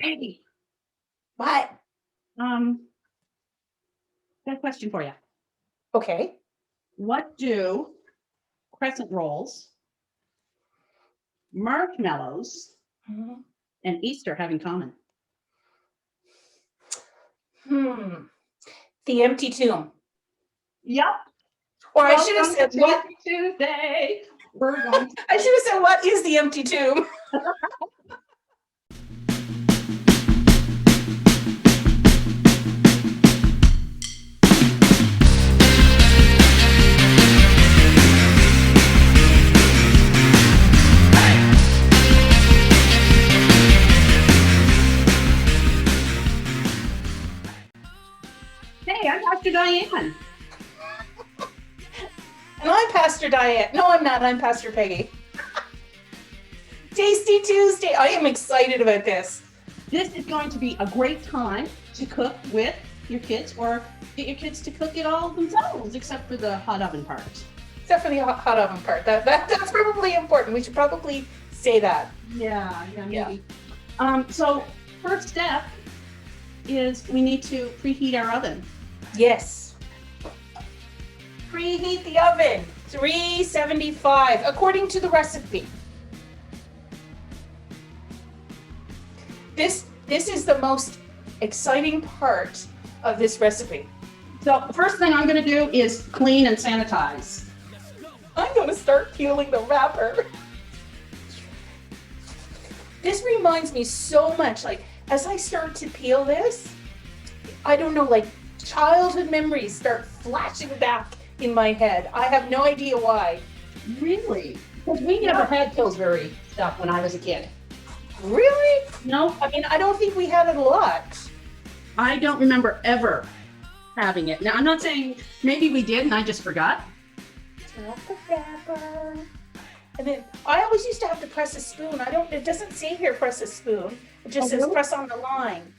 Peggy, What? um, got a question for you. Okay. What do crescent rolls, marshmallows, Mhm. and Easter have in common? Hmm. The empty tomb. Yep. Or I should have Welcome to said what? Tuesday. We're going to I should have said what is the empty tomb? Hey, I'm Dr. Diane. And I'm Pastor Diane. No, I'm not. I'm Pastor Peggy. Tasty Tuesday. I am excited about this. This is going to be a great time to cook with your kids or get your kids to cook it all themselves, except for the hot oven part. Except for the hot oven part. That's probably important. We should probably say that. Yeah, maybe. So first step is we need to preheat our oven. Yes. Preheat the oven. 375 according to the recipe. This is the most exciting part of this recipe. So the first thing I'm going to do is clean and sanitize. I'm going to start peeling the wrapper. This reminds me so much, like, as I start to peel this, I don't know, like, childhood memories start flashing back in my head. I have no idea why. Really? Because we never had Pillsbury stuff when I was a kid. Really? No, I mean, I don't think we had it a lot. I don't remember ever having it. Now, I'm not saying maybe we did and I just forgot. Turn off the wrapper. And then I always used to have to press a spoon. It doesn't say here press a spoon. It just says really? press on the line.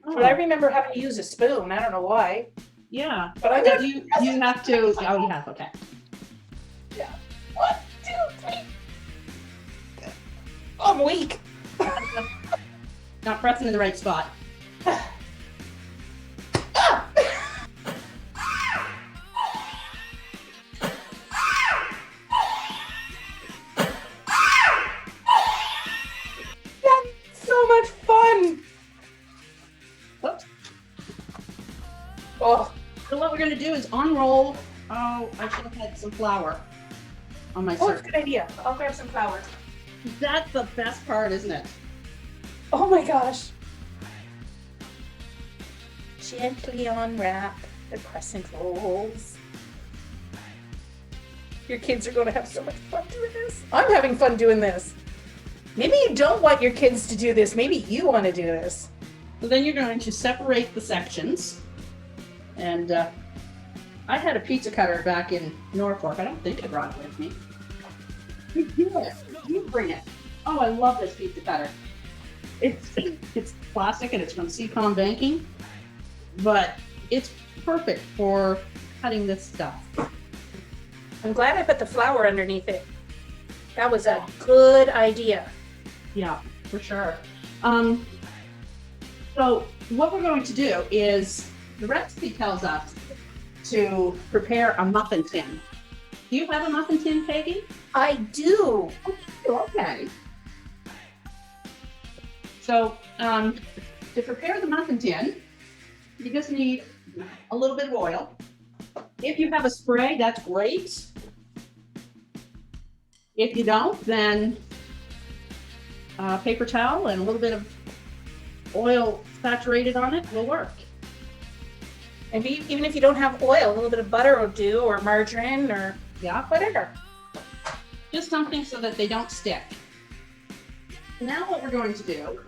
Oh, But I remember having to use a spoon. I don't know why. yeah. But I But got you have to. Oh, you have. Okay. 1, 2, 3. I'm weak. Not pressing in the right spot. That's so much fun. Oops. Oh, So what we're going to do is unroll. Oh, I should have had some flour on my it's a circle. good idea. I'll grab some flour. That's the best part, isn't it? Oh my gosh. Gently unwrap the crescent rolls. Your kids are going to have so much fun doing this. I'm having fun doing this. Maybe you don't want your kids to do this. Maybe you want to do this. So then you're going to separate the sections. And I had a pizza cutter back in Norfolk. I don't think I brought it with me. You do it. You bring it. Oh, I love this pizza cutter. It's plastic and it's from Seacom Banking, but it's perfect for cutting this stuff. I'm glad I put the flour underneath it. That was a good idea. Yeah, for sure. So what we're going to do is the recipe tells us to prepare a muffin tin. Do you have a muffin tin, Peggy? I do. Okay. So to prepare the muffin tin, you just need a little bit of oil. If you have a spray, that's great. If you don't, then a paper towel and a little bit of oil saturated on it will work. And even if you don't have oil, a little bit of butter will do, or margarine, or Yeah, whatever. just something so that they don't stick. Now what we're going to do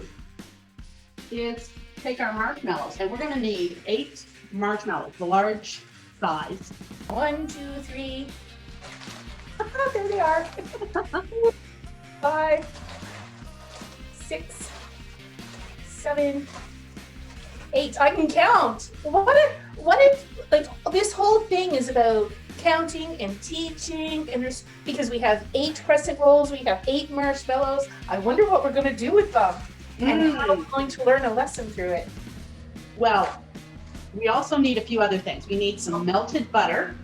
is take our marshmallows, and we're going to need 8 marshmallows, the large size. 1, 2, 3. There they are. 5, 6, 7, 8. I can count. What if like this whole thing is about counting and teaching, and there's because we have 8 crescent rolls, we have 8 marshmallows. I wonder what we're gonna do with them. And how I'm going to learn a lesson through it. Well, we also need a few other things. We need some melted butter,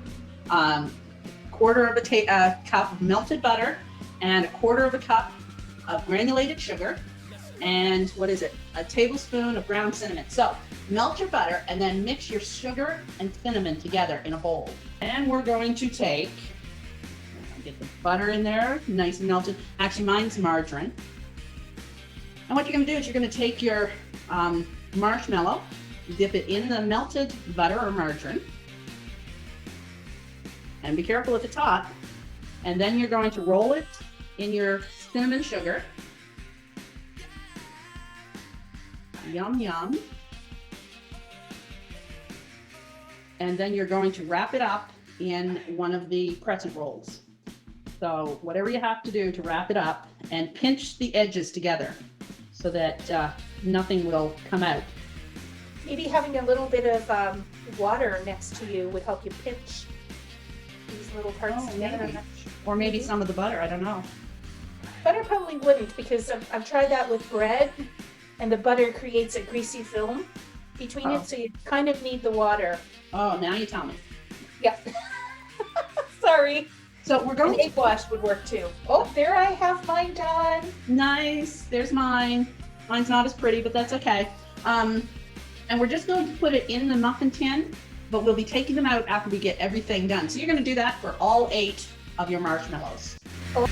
quarter of a cup of melted butter, and a quarter of a cup of granulated sugar, and what is it? A tablespoon of ground cinnamon. So melt your butter and then mix your sugar and cinnamon together in a bowl. And we're going to take, get the butter in there, nice and melted. Actually, mine's margarine. And what you're going to do is you're going to take your marshmallow, dip it in the melted butter or margarine, and be careful if it's hot. And then you're going to roll it in your cinnamon sugar. Yum, yum. And then you're going to wrap it up in one of the crescent rolls. So whatever you have to do to wrap it up, and pinch the edges together so that nothing will come out. Maybe having a little bit of water next to you would help you pinch these little parts together. Maybe. Or maybe some of the butter, I don't know. Butter probably wouldn't, because I've tried that with bread, and the butter creates a greasy film between it, so you kind of need the water. Oh, now you tell me. Yeah. Sorry. So we're going An egg wash would work too. Oh, there I have mine done. Nice. There's mine. Mine's not as pretty, but that's okay. And we're just going to put it in the muffin tin, but we'll be taking them out after we get everything done. So you're going to do that for all 8 of your marshmallows. Oh.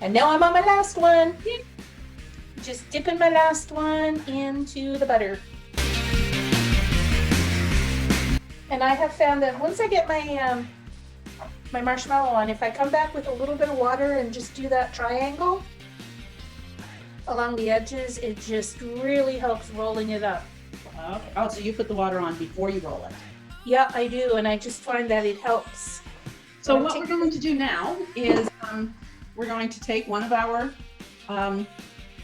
And now I'm on my last one. Just dipping my last one into the butter. And I have found that once I get my my marshmallow on, if I come back with a little bit of water and just do that triangle along the edges, it just really helps rolling it up. Okay. Oh, so you put the water on before you roll it. Yeah, I do, and I just find that it helps. So what we're going to do now is we're going to take one of our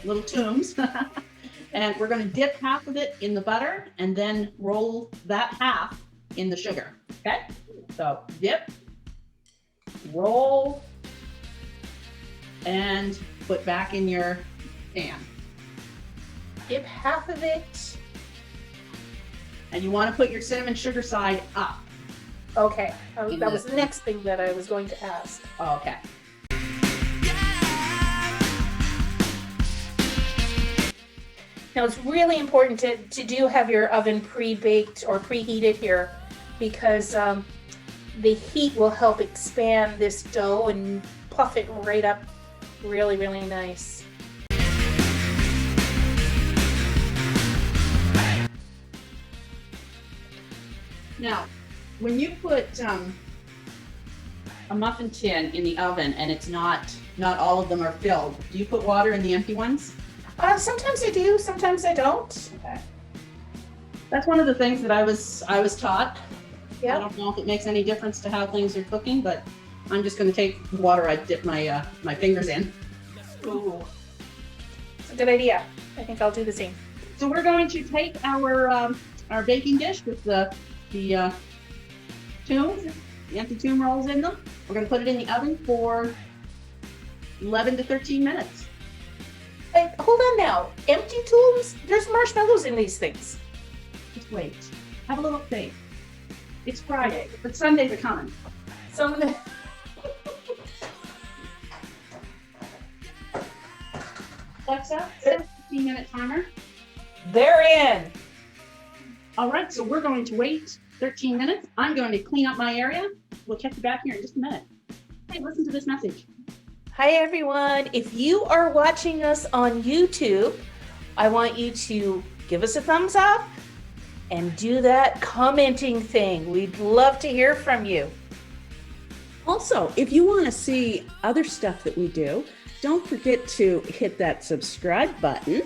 little tombs and we're going to dip half of it in the butter and then roll that half in the sugar. Okay? So dip, roll, and put back in your pan. Dip half of it. And you want to put your cinnamon sugar side up. Okay, that was the next thing that I was going to ask. Oh, okay. Now it's really important to have your oven pre-baked or preheated here, because the heat will help expand this dough and puff it right up really, really nice. Now, when you put a muffin tin in the oven and it's not all of them are filled, do you put water in the empty ones? Sometimes I do, sometimes I don't. Okay. That's one of the things that I was taught. Yeah. I don't know if it makes any difference to how things are cooking, but I'm just going to take the water I dip my my fingers in. Ooh. It's a good idea. I think I'll do the same. So we're going to take our baking dish with the tombs, the empty tomb rolls in them. We're going to put it in the oven for 11 to 13 minutes. Hey, hold on now. Empty tombs? There's marshmallows in these things. Just wait. Have a little faith. It's Friday, but Sundays are coming. So I'm gonna. Alexa, set a 15-minute timer. They're in. All right, so we're going to wait 13 minutes. I'm going to clean up my area. We'll check you back here in just a minute. Hey, listen to this message. Hi everyone. If you are watching us on YouTube, I want you to give us a thumbs up and do that commenting thing. We'd love to hear from you. Also, if you want to see other stuff that we do, don't forget to hit that subscribe button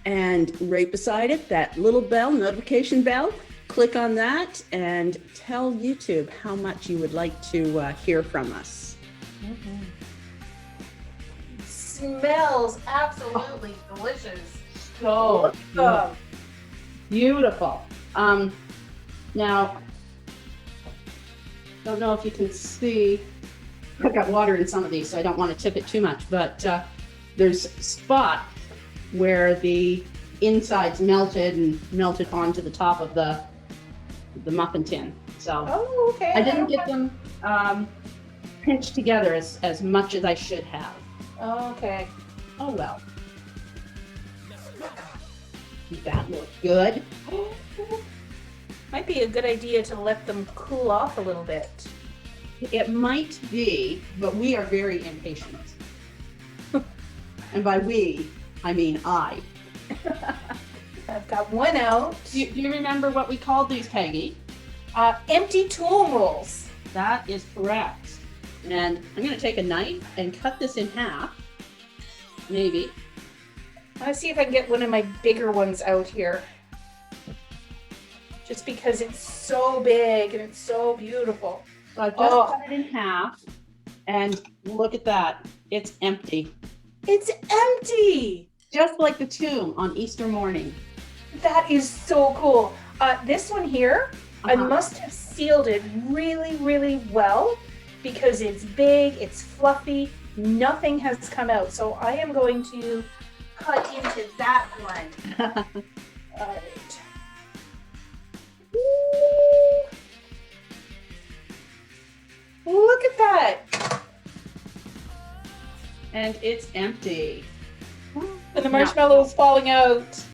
and right beside it, that little bell, notification bell. click on that and tell YouTube how much you would like to hear from us. Smells absolutely delicious. So Um, beautiful. Now, don't know if you can see, I've got water in some of these, so I don't want to tip it too much, but there's spots where the insides melted and melted onto the top of the muffin tin. So oh, okay. I didn't get them pinched together as much as I should have. Okay. Oh well. That looks good. Might be a good idea to let them cool off a little bit. It might be, but we are very impatient. And by we, I mean I. I've got one out. Do you remember what we called these, Peggy? Empty tool rolls. That is correct. And I'm going to take a knife and cut this in half. Maybe. Let's see if I can get one of my bigger ones out here. Just because it's so big and it's so beautiful. So I've just cut it in half. And look at that. It's empty. It's empty! Just like the tomb on Easter morning. That is so cool. This one here, I Uh-huh. must have sealed it really, really well because it's big, it's fluffy, nothing has come out. So I am going to cut into that one. All right. Ooh. Look at that. And it's empty. And the marshmallow is falling out.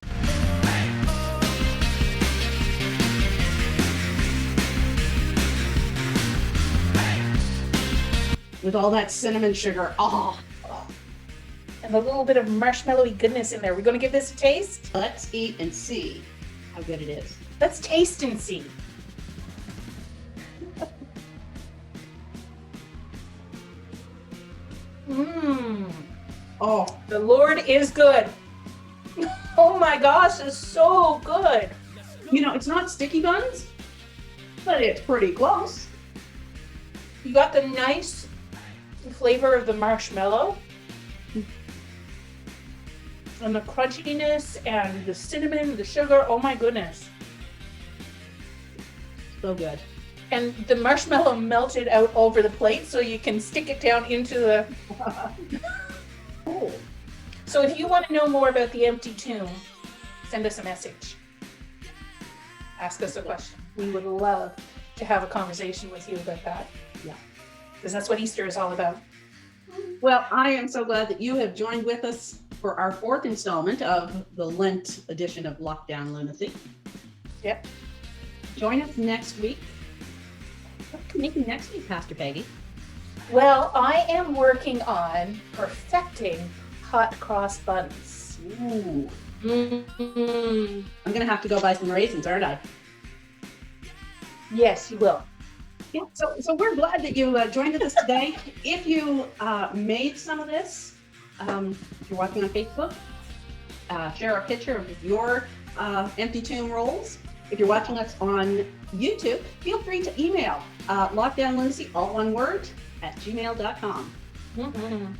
With all that cinnamon sugar. Oh. And a little bit of marshmallowy goodness in there. We're going to give this a taste? Let's eat and see how good it is. Let's taste and see. Mmm. Oh, The Lord is good. Oh my gosh, it's so good. you know, it's not sticky buns, but it's pretty close. You got the nice flavor of the marshmallow and the crunchiness and the cinnamon, the sugar. Oh my goodness. So good. And the marshmallow melted out over the plate so you can stick it down into the... Oh. So if you want to know more about the empty tomb, send us a message. Ask us a question. We would love to have a conversation with you about that. Yeah. Because that's what Easter is all about. Well, I am so glad that you have joined with us for our fourth installment of the Lent edition of Lockdown Lunacy. Yep. Join us next week. What can you do next week, Pastor Peggy? Well, I am working on perfecting hot cross buns. Ooh. Mm-hmm. I'm going to have to go buy some raisins, aren't I? Yes, you will. Yeah, so we're glad that you joined with us today. If you made some of this, if you're watching on Facebook, share a picture of your empty tomb rolls. If you're watching us on YouTube, feel free to email lockdownlunacy, all one word, @gmail.com. Mm-hmm.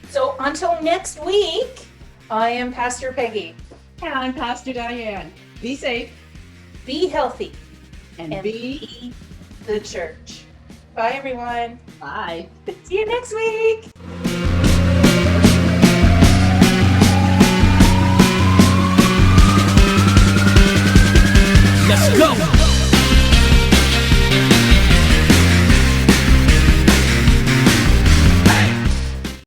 So until next week, I am Pastor Peggy. And I'm Pastor Diane. Be safe Be healthy and be the church. Bye, everyone. bye. See you next week.